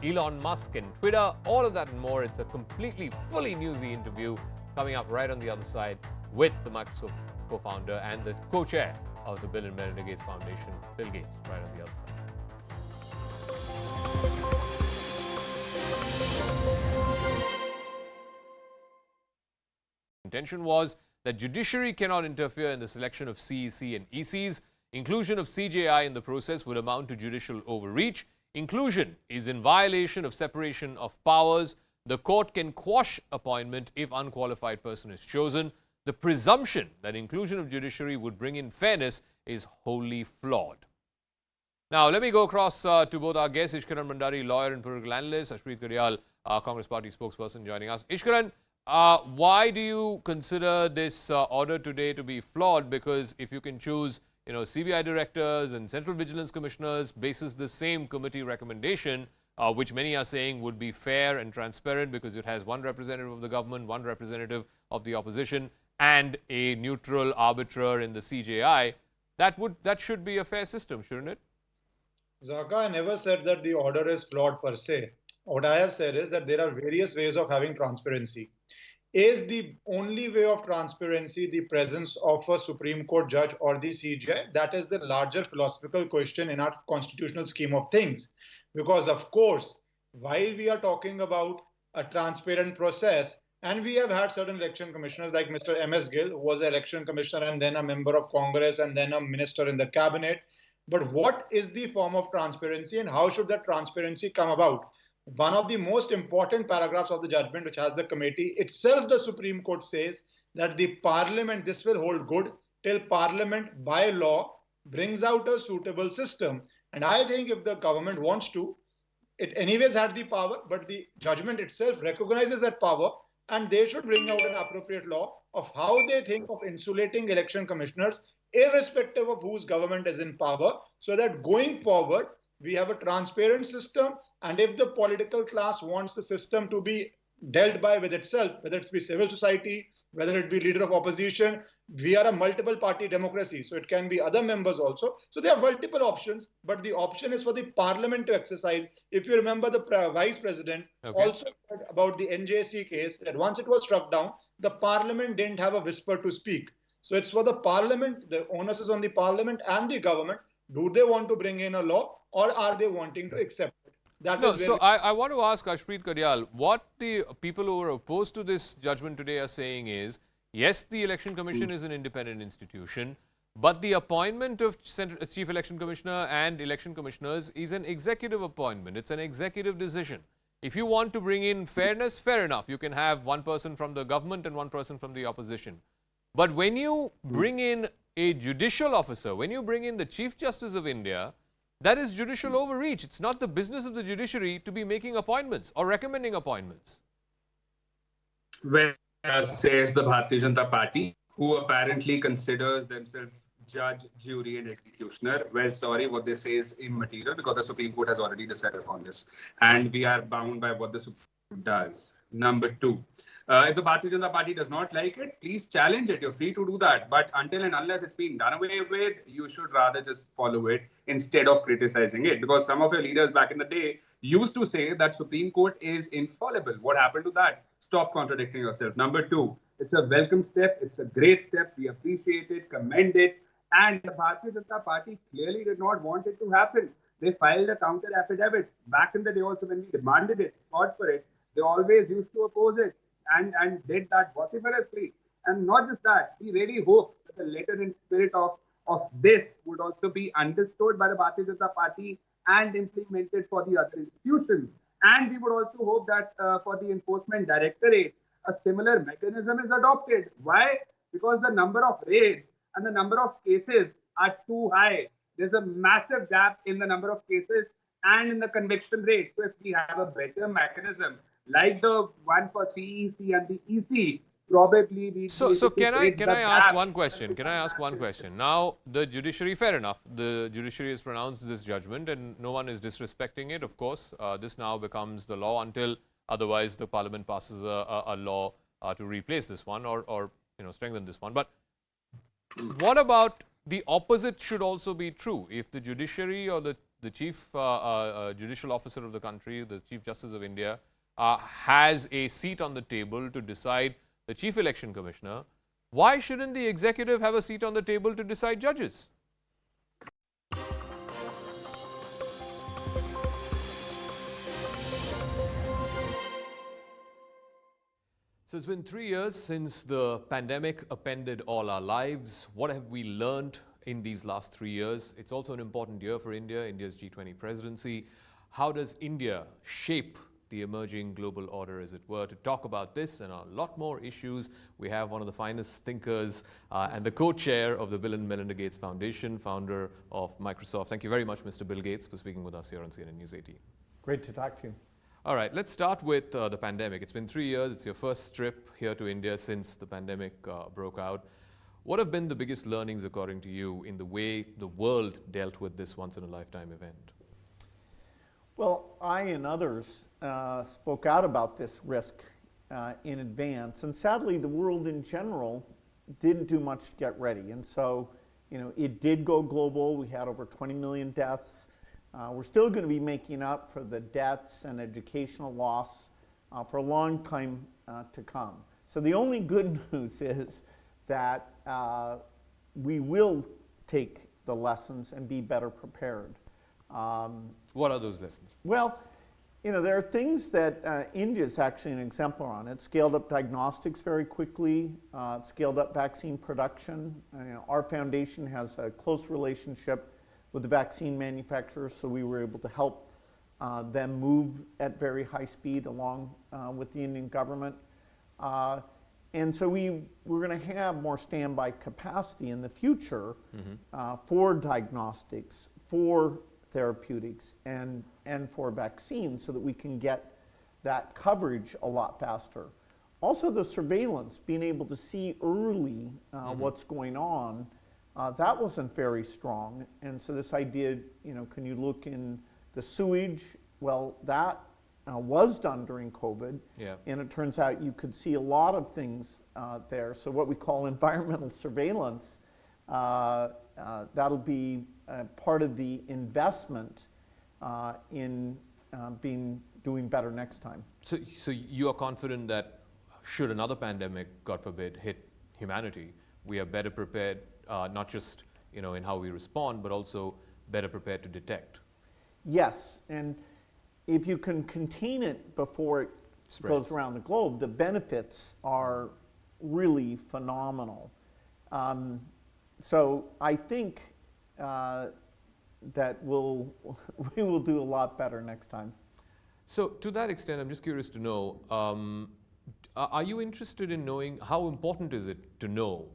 Elon Musk and Twitter, all of that and more. It's a completely, fully newsy interview coming up right on the other side with the Microsoft co-founder and the co-chair of the Bill and Melinda Gates Foundation, Bill Gates, right on the other side. Intention was that judiciary cannot interfere in the selection of CEC and ECs. Inclusion of CJI in the process would amount to judicial overreach. Inclusion is in violation of separation of powers. The court can quash appointment if unqualified person is chosen. The presumption that inclusion of judiciary would bring in fairness is wholly flawed. Now, let me go across to both our guests, Ishkaran Mandari, lawyer and political analyst, Ashpreet Karyal, Congress Party spokesperson, joining us. Ishkaran, why do you consider this order today to be flawed? Because if you can choose, CBI directors and Central Vigilance Commissioners basis the same committee recommendation, which many are saying would be fair and transparent because it has one representative of the government, one representative of the opposition, and a neutral arbiter in the CJI, that should be a fair system, shouldn't it? Zaka, I never said that the order is flawed per se. What I have said is that there are various ways of having transparency. Is the only way of transparency the presence of a Supreme Court judge or the CJI? That is the larger philosophical question in our constitutional scheme of things. Because, of course, while we are talking about a transparent process, and we have had certain election commissioners like Mr. M.S. Gill, who was an election commissioner and then a member of Congress and then a minister in the cabinet. But what is the form of transparency and how should that transparency come about? One of the most important paragraphs of the judgment, which has the committee itself, the Supreme Court says that the parliament, this will hold good till parliament by law brings out a suitable system. And I think if the government wants to, it anyways had the power, but the judgment itself recognizes that power, and they should bring out an appropriate law of how they think of insulating election commissioners, irrespective of whose government is in power, so that going forward, we have a transparent system. And if the political class wants the system to be dealt by with itself, whether it be civil society, whether it be leader of opposition, we are a multiple party democracy. So it can be other members also. So there are multiple options, but the option is for the parliament to exercise. If you remember, the vice president also said about the NJC case that once it was struck down, the parliament didn't have a whisper to speak. So it's for the parliament, the onus is on the parliament and the government. Do they want to bring in a law or are they wanting to accept it? So I want to ask Ashpreet Karyal, what the people who are opposed to this judgment today are saying is, yes, the Election Commission is an independent institution, but the appointment of Chief Election Commissioner and election commissioners is an executive appointment. It's an executive decision. If you want to bring in fairness, fair enough. You can have one person from the government and one person from the opposition. But when you bring in a judicial officer, when you bring in the Chief Justice of India, that is judicial overreach. It's not the business of the judiciary to be making appointments or recommending appointments. Well, says the Bharatiya Janata Party, who apparently considers themselves judge, jury and executioner. Well, sorry, what they say is immaterial because the Supreme Court has already decided on this. And we are bound by what the Supreme Court does. Number two, if the Bharatiya Janata Party does not like it, please challenge it. You're free to do that. But until and unless it's being done away with, you should rather just follow it instead of criticizing it. Because some of your leaders back in the day used to say that Supreme Court is infallible. What happened to that? stop contradicting yourself. Number two, it's a welcome step. It's a great step. We appreciate it, commend it. And the Bharatiya Janata Party clearly did not want it to happen. They filed a counter affidavit. Back in the day also when we demanded it, fought for it, they always used to oppose it and did that vociferously. And not just that, we really hope that the letter and spirit of this would also be understood by the Bharatiya Janata Party and implemented for the other institutions. And we would also hope that for the Enforcement Directorate, a similar mechanism is adopted. Why? Because the number of raids and the number of cases are too high. There's a massive gap in the number of cases and in the conviction rate. So if we have a better mechanism, like the one for CEC and the EC, probably we. So can I ask one question? Can I ask one question? Now the judiciary, fair enough. The judiciary has pronounced this judgment, and no one is disrespecting it. Of course, this now becomes the law until otherwise the parliament passes a law to replace this one or strengthen this one. But what about the opposite should also be true? If the judiciary or the chief judicial officer of the country, the Chief Justice of India, has a seat on the table to decide the Chief Election Commissioner, why shouldn't the executive have a seat on the table to decide judges? So it's been 3 years since the pandemic upended all our lives. What have we learned in these last 3 years? It's also an important year for India, India's G20 presidency. How does India shape the emerging global order, as it were? To talk about this and a lot more issues, we have one of the finest thinkers and the co-chair of the Bill and Melinda Gates Foundation, founder of Microsoft. Thank you very much, Mr. Bill Gates, for speaking with us here on CNN News 18. Great to talk to you. All right, let's start with the pandemic. It's been 3 years. It's your first trip here to India since the pandemic broke out. What have been the biggest learnings, according to you, in the way the world dealt with this once-in-a-lifetime event? Well, I and others spoke out about this risk in advance, and sadly the world in general didn't do much to get ready. And so, it did go global. We had over 20 million deaths. We're still going to be making up for the deaths and educational loss for a long time to come. So the only good news is that we will take the lessons and be better prepared. What are those lessons? Well, there are things that India is actually an exemplar on. It scaled up diagnostics very quickly. It scaled up vaccine production. Our foundation has a close relationship with the vaccine manufacturers, so we were able to help them move at very high speed along with the Indian government. And so we're going to have more standby capacity in the future for diagnostics, for therapeutics, and for vaccines, so that we can get that coverage a lot faster. Also the surveillance, being able to see early what's going on, that wasn't very strong. And so this idea, can you look in the sewage? Well, that was done during COVID. Yeah. And it turns out you could see a lot of things there. So what we call environmental surveillance, that'll be part of the investment in doing better next time. So you are confident that should another pandemic, God forbid, hit humanity, we are better prepared, not just in how we respond, but also better prepared to detect? Yes, and if you can contain it before it goes around the globe, the benefits are really phenomenal. So I think that we will do a lot better next time. So to that extent, I'm just curious to know, are you interested in knowing how important is it to know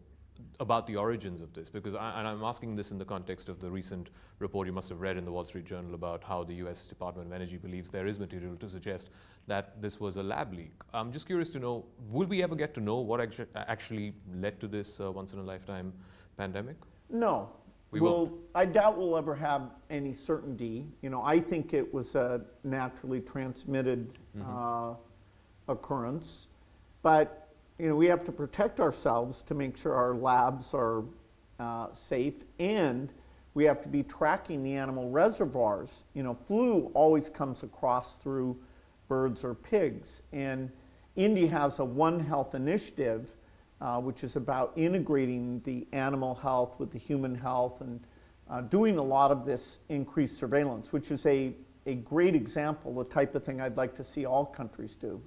about the origins of this? Because I'm asking this in the context of the recent report you must have read in the Wall Street Journal about how the US Department of Energy believes there is material to suggest that this was a lab leak. I'm just curious to know, will we ever get to know what actually led to this once-in-a-lifetime pandemic? No. I doubt we'll ever have any certainty. I think it was a naturally transmitted occurrence, but we have to protect ourselves to make sure our labs are safe, and we have to be tracking the animal reservoirs. Flu always comes across through birds or pigs, and India has a One Health initiative, which is about integrating the animal health with the human health and doing a lot of this increased surveillance, which is a great example, the type of thing I'd like to see all countries do.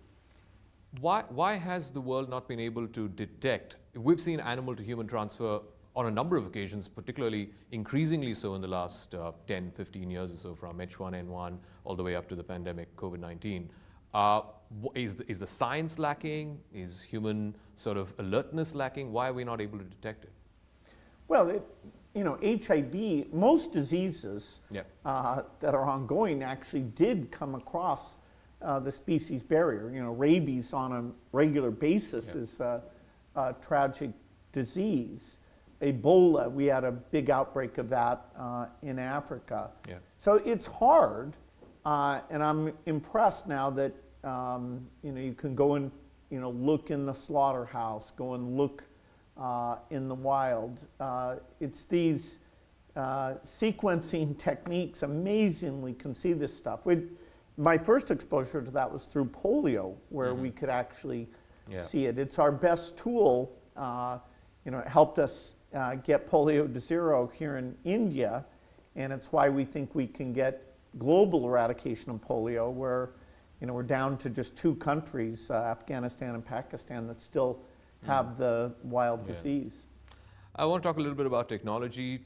Why has the world not been able to detect? We've seen animal to human transfer on a number of occasions, particularly increasingly so in the last 10, 15 years or so, from H1N1 all the way up to the pandemic, COVID-19. Is the science lacking? Is human sort of alertness lacking? Why are we not able to detect it? Well, HIV, most diseases that are ongoing actually did come across the species barrier. Rabies on a regular basis is a tragic disease. Ebola, we had a big outbreak of that in Africa. So it's hard, and I'm impressed now that you can go and look in the slaughterhouse, go and look in the wild. It's these sequencing techniques amazingly can see this stuff. My first exposure to that was through polio, where we could actually see it. It's our best tool. It helped us get polio to zero here in India, and it's why we think we can get global eradication of polio, where we're down to just 2 countries, Afghanistan and Pakistan, that still have the wild disease. I want to talk a little bit about technology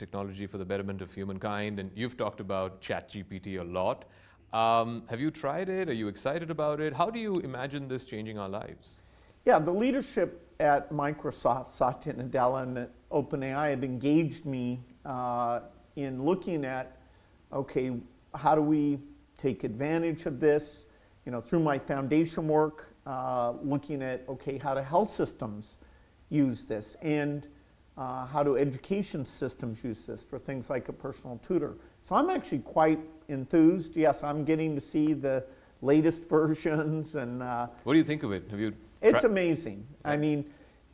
for the betterment of humankind, and you've talked about ChatGPT a lot. Have you tried it? Are you excited about it? How do you imagine this changing our lives? Yeah, the leadership at Microsoft, Satya Nadella and OpenAI, have engaged me in looking at, okay, how do we take advantage of this? Through my foundation work, looking at, okay, how do health systems use this? And how do education systems use this for things like a personal tutor? So I'm actually quite enthused. Yes, I'm getting to see the latest versions. And what do you think of it? Have you? It's amazing. I mean,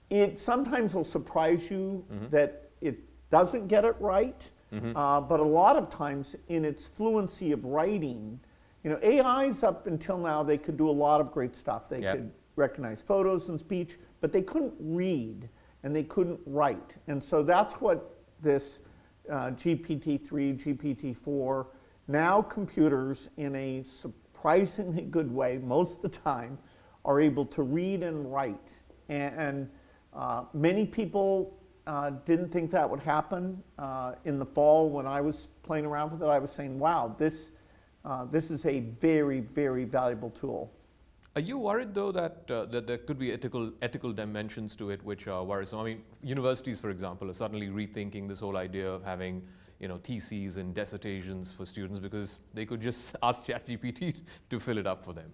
it sometimes will surprise you that it doesn't get it right, but a lot of times in its fluency of writing, AIs up until now, they could do a lot of great stuff. They could recognize photos and speech, but they couldn't read and they couldn't write. And so that's what this GPT-3, GPT-4, now computers in a surprisingly good way, most of the time, are able to read and write. And many people didn't think that would happen. In the fall, when I was playing around with it, I was saying, wow, this is a very, very valuable tool. Are you worried, though, that there could be ethical dimensions to it which are worrisome? I mean, universities, for example, are suddenly rethinking this whole idea of having theses and dissertations for students because they could just ask ChatGPT to fill it up for them.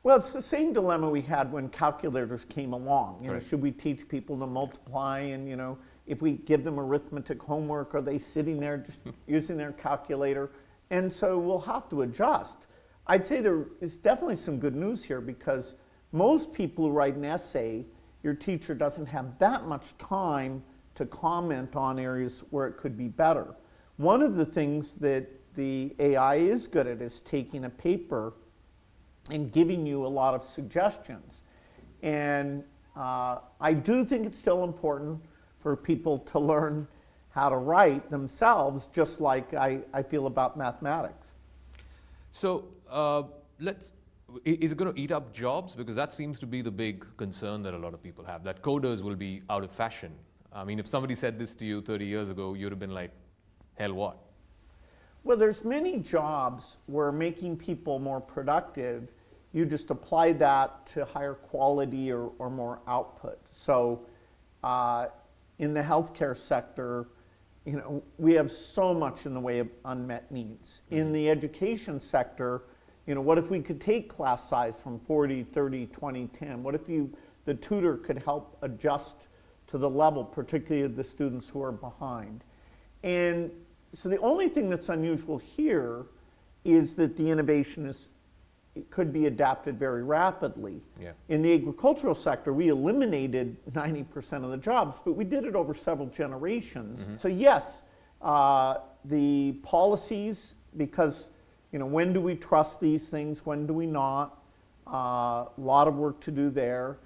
Well, it's the same dilemma we had when calculators came along. Should we teach people to multiply? And if we give them arithmetic homework, are they sitting there just using their calculator? And so we'll have to adjust. I'd say there is definitely some good news here, because most people who write an essay, your teacher doesn't have that much time to comment on areas where it could be better. One of the things that the AI is good at is taking a paper and giving you a lot of suggestions. And I do think it's still important for people to learn how to write themselves, just like I feel about mathematics. So is it going to eat up jobs? Because that seems to be the big concern that a lot of people have, that coders will be out of fashion. I mean, if somebody said this to you 30 years ago, you'd have been like, hell what? Well, there's many jobs where making people more productive, you just apply that to higher quality or more output. So in the healthcare sector, we have so much in the way of unmet needs. In the education sector, what if we could take class size from 40, 30, 20, 10? What if the tutor could help adjust to the level, particularly of the students who are behind? And so the only thing that's unusual here is that the innovation it could be adapted very rapidly. In the agricultural sector, we eliminated 90% of the jobs, but we did it over several generations. So yes, the policies, because when do we trust these things, when do we not? A lot of work to do there.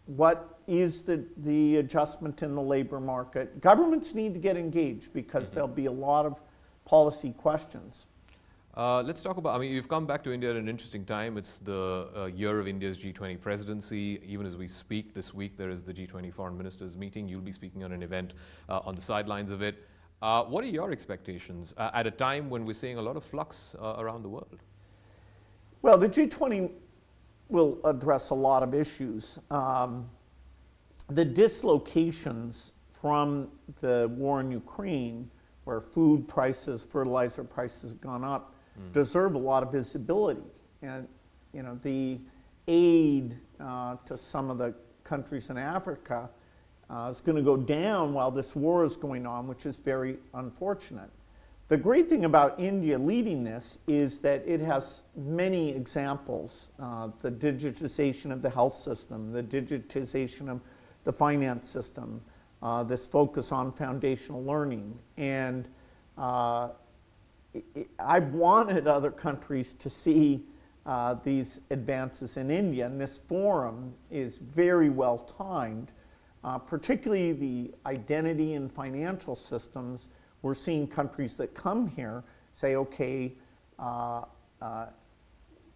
What is the adjustment in the labor market? Governments need to get engaged because there'll be a lot of policy questions. Let's talk about, I mean, you've come back to India at an interesting time. It's the year of India's G20 presidency. Even as we speak, this week there is the G20 foreign ministers meeting. You'll be speaking on an event on the sidelines of it. What are your expectations at a time when we're seeing a lot of flux around the world? Well, the G20 will address a lot of issues. The dislocations from the war in Ukraine, where food prices, fertilizer prices have gone up, deserve a lot of visibility. And you know, the aid to some of the countries in Africa is going to go down while this war is going on, which is very unfortunate. The great thing about India leading this is that it has many examples. The digitization of the health system, the digitization of the finance system, this focus on foundational learning. And I've wanted other countries to see these advances in India, and this forum is very well timed, particularly the identity and financial systems. We're seeing countries that come here say, okay,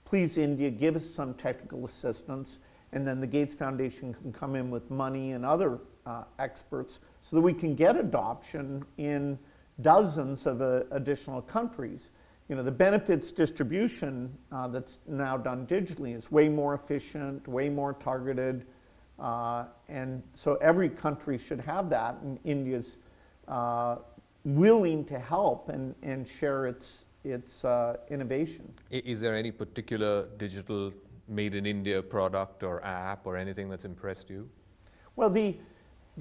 please India, give us some technical assistance, and then the Gates Foundation can come in with money and other experts so that we can get adoption in dozens of additional countries. You know, the benefits distribution that's now done digitally is way more efficient, way more targeted, and so every country should have that, and India's willing to help and share its innovation. Is there any particular digital made in India product or app or anything that's impressed you? Well, the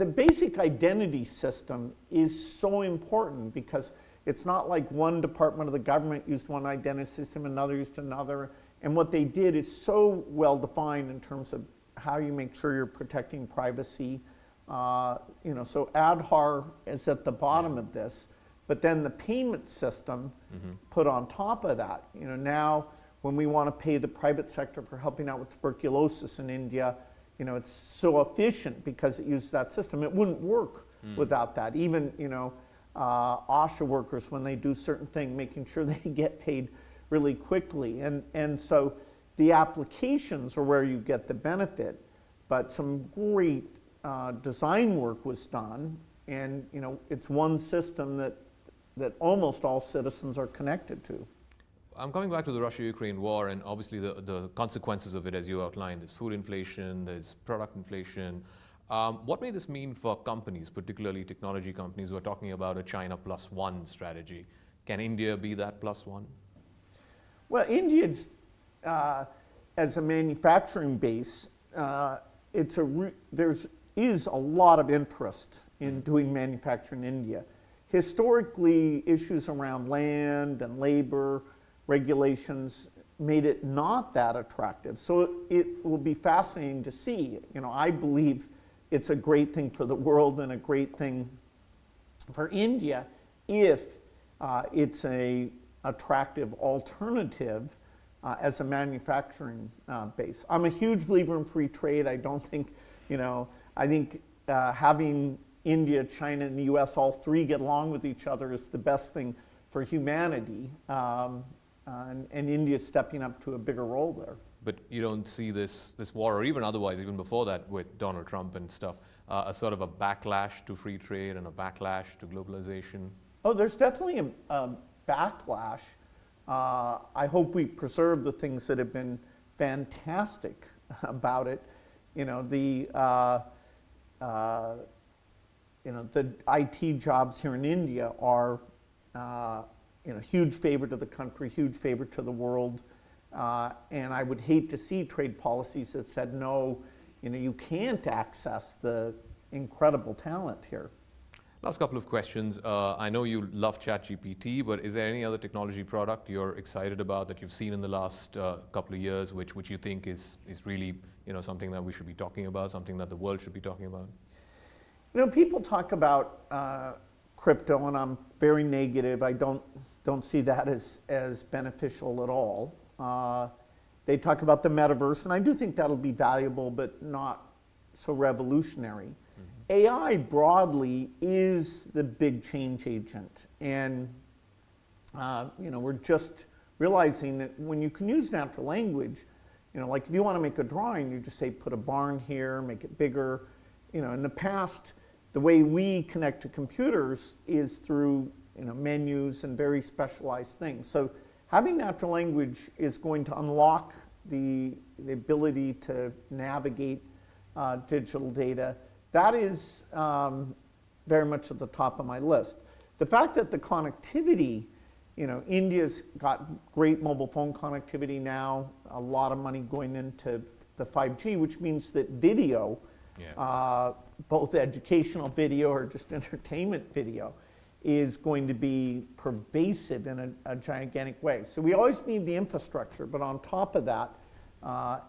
basic identity system is so important because it's not like one department of the government used one identity system, another used another, and what they did is so well defined in terms of how you make sure you're protecting privacy. You know, so Aadhaar is at the bottom of this, but then the payment system put on top of that. You know, now when we want to pay the private sector for helping out with tuberculosis in India, you know, it's so efficient because it uses that system. It wouldn't work without that. Even, you know, ASHA workers, when they do certain things, making sure they get paid really quickly. And so the applications are where you get the benefit, but some great design work was done, and you know, it's one system that almost all citizens are connected to. I'm coming back to the Russia-Ukraine war and obviously the consequences of it, as you outlined. There's food inflation, there's product inflation. What may this mean for companies, particularly technology companies who are talking about a China plus one strategy? Can India be that plus one? Well, India's, as a manufacturing base, there is a lot of interest in doing manufacturing in India. Historically, issues around land and labor regulations made it not that attractive. So it will be fascinating to see. You know, I believe it's a great thing for the world and a great thing for India if it's a attractive alternative as a manufacturing base. I'm a huge believer in free trade. I don't think, you know, I think having India, China, and the US all three get along with each other is the best thing for humanity. And India is stepping up to a bigger role there. But you don't see this war, or even otherwise, even before that with Donald Trump and stuff, a sort of a backlash to free trade and a backlash to globalization? Oh, there's definitely a backlash. I hope we preserve the things that have been fantastic about it. You know, the IT jobs here in India are huge favor to the country, huge favor to the world. And I would hate to see trade policies that said, no, you can't access the incredible talent here. Last couple of questions. I know you love ChatGPT, but is there any other technology product you're excited about that you've seen in the last couple of years, which you think is really something that we should be talking about, something that the world should be talking about? People talk about crypto, and I'm very negative. I don't see that as beneficial at all. They talk about the metaverse, and I do think that'll be valuable, but not so revolutionary. AI broadly is the big change agent, and we're just realizing that when you can use natural language, like if you want to make a drawing, you just say put a barn here, make it bigger. In the past, the way we connect to computers is through menus and very specialized things. So having natural language is going to unlock the ability to navigate digital data. That is very much at the top of my list. The fact that the connectivity, India's got great mobile phone connectivity now, a lot of money going into the 5G, which means that video, both educational video or just entertainment video, is going to be pervasive in a gigantic way. So we always need the infrastructure, but on top of that,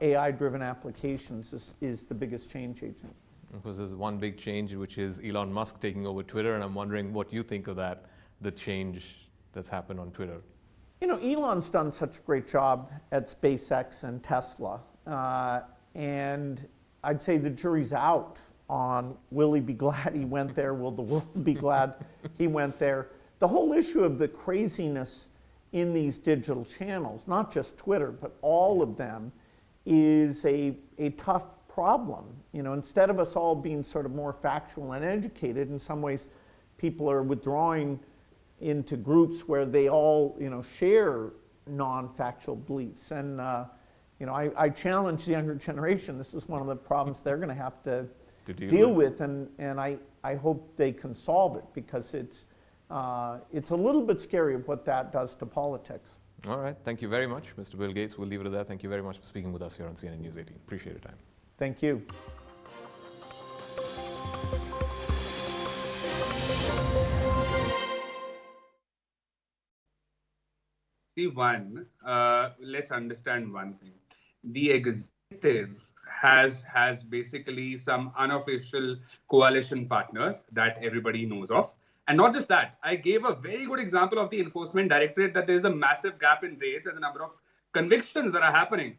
AI-driven applications is the biggest change agent. Of course, there's one big change, which is Elon Musk taking over Twitter, and I'm wondering what you think of that, the change that's happened on Twitter. Elon's done such a great job at SpaceX and Tesla, and I'd say the jury's out on will he be glad he went there, will the world be glad he went there. The whole issue of the craziness in these digital channels, not just Twitter, but all of them, is a tough problem. Instead of us all being sort of more factual and educated, in some ways people are withdrawing into groups where they all share non-factual beliefs. And I challenge the younger generation. This is one of the problems they're going to have to deal with, and I hope they can solve it, because it's a little bit scary of what that does to politics. All right. Thank you very much, Mr. Bill Gates. We'll leave it at that. Thank you very much for speaking with us here on CNN News 18. Appreciate your time. Thank you. Let's understand one thing. The executive has basically some unofficial coalition partners that everybody knows of. And not just that, I gave a very good example of the Enforcement Directorate, that there is a massive gap in raids and the number of convictions that are happening.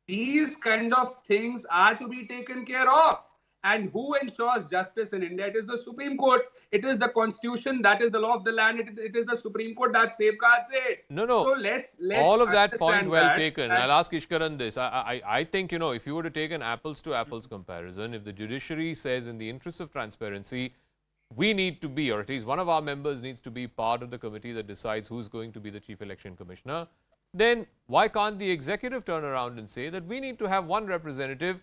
These kind of things are to be taken care of. And who ensures justice in India? It is the Supreme Court. It is the Constitution. That is the law of the land. It is the Supreme Court that safeguards it. No. So let's all of that point well that, taken. I'll ask Ishkaran this. I think, if you were to take an apples to apples comparison, if the judiciary says in the interest of transparency, we need to be, or at least one of our members needs to be part of the committee that decides who's going to be the Chief Election Commissioner, then why can't the executive turn around and say that we need to have one representative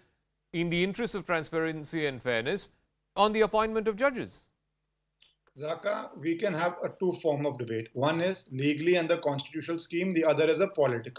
in the interest of transparency and fairness on the appointment of judges? Zaka, we can have a two form of debate. One is legally under constitutional scheme, the other is a political